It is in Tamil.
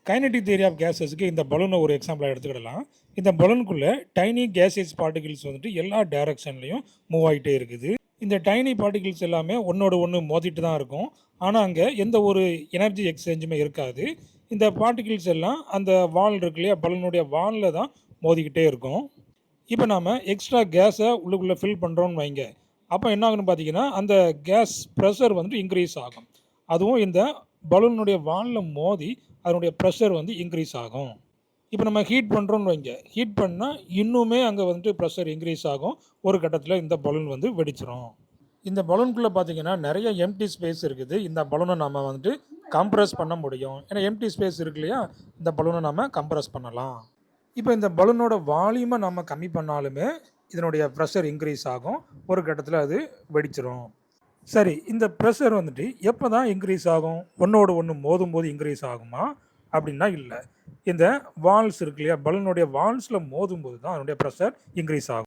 கைனடிக் தியரி ஆஃப் கேஸஸ்க்கு இந்த பலூனை ஒரு எக்ஸாம்பிளாக எடுத்துக்கிடலாம். இந்த பலூனுக்குள்ளே டைனி கேசியஸ் பார்ட்டிகிள்ஸ் வந்துட்டு எல்லா டைரக்ஷன்லையும் மூவ் ஆகிட்டே இருக்குது. இந்த டைனி பார்ட்டிகிள்ஸ் எல்லாமே ஒன்றோட ஒன்று மோதிட்டு தான் இருக்கும். ஆனால் அங்கே எந்த ஒரு எனர்ஜி எக்ஸ்சேஞ்சுமே இருக்காது. இந்த பார்ட்டிகிள்ஸ் எல்லாம் அந்த வால் இருக்கு இல்லையா, பலூனுடைய வாலில் தான் மோதிக்கிட்டே இருக்கும். இப்போ நாம் எக்ஸ்ட்ரா கேஸை உள்ளுக்குள்ளே ஃபில் பண்ணுறோன்னு வைங்க. அப்போ என்ன ஆகுன்னு பார்த்தீங்கன்னா, அந்த கேஸ் ப்ரெஷர் வந்துட்டு இன்க்ரீஸ் ஆகும். அதுவும் இந்த பலூனுடைய வாலில் மோதி அதனுடைய ப்ரெஷர் வந்து இன்க்ரீஸ் ஆகும். இப்போ நம்ம ஹீட் பண்ணுறோன்னு வைங்க, ஹீட் பண்ணால் இன்னுமே அங்கே வந்துட்டு ப்ரெஷர் இன்க்ரீஸ் ஆகும். ஒரு கட்டத்தில் இந்த பலூன் வந்து வெடிச்சிரும். இந்த பலூனுக்குள்ளே பார்த்தீங்கன்னா நிறைய எம்டி ஸ்பேஸ் இருக்குது. இந்த பலூனை நம்ம வந்துட்டு கம்ப்ரஸ் பண்ண முடியும். ஏன்னா எம்டி ஸ்பேஸ் இருக்கு இல்லையா, இந்த பலூனை நம்ம கம்ப்ரஸ் பண்ணலாம். இப்போ இந்த பலூனோட வால்யூமை நம்ம கம்மி பண்ணாலுமே இதனுடைய ப்ரெஷர் இன்க்ரீஸ் ஆகும். ஒரு கட்டத்தில் அது வெடிச்சிரும். சரி, இந்த ப்ரெஷர் வந்துட்டு எப்போ தான் இன்க்ரீஸ் ஆகும்? ஒன்றோடு ஒன்று மோதும்போது இன்க்ரீஸ் ஆகுமா அப்படின்னா இல்லை. இந்த வால்ஸ் இருக்கு இல்லையா, பலூனுடைய வால்ஸில் மோதும்போது தான் அதனுடைய ப்ரெஷர் இன்க்ரீஸ் ஆகும்.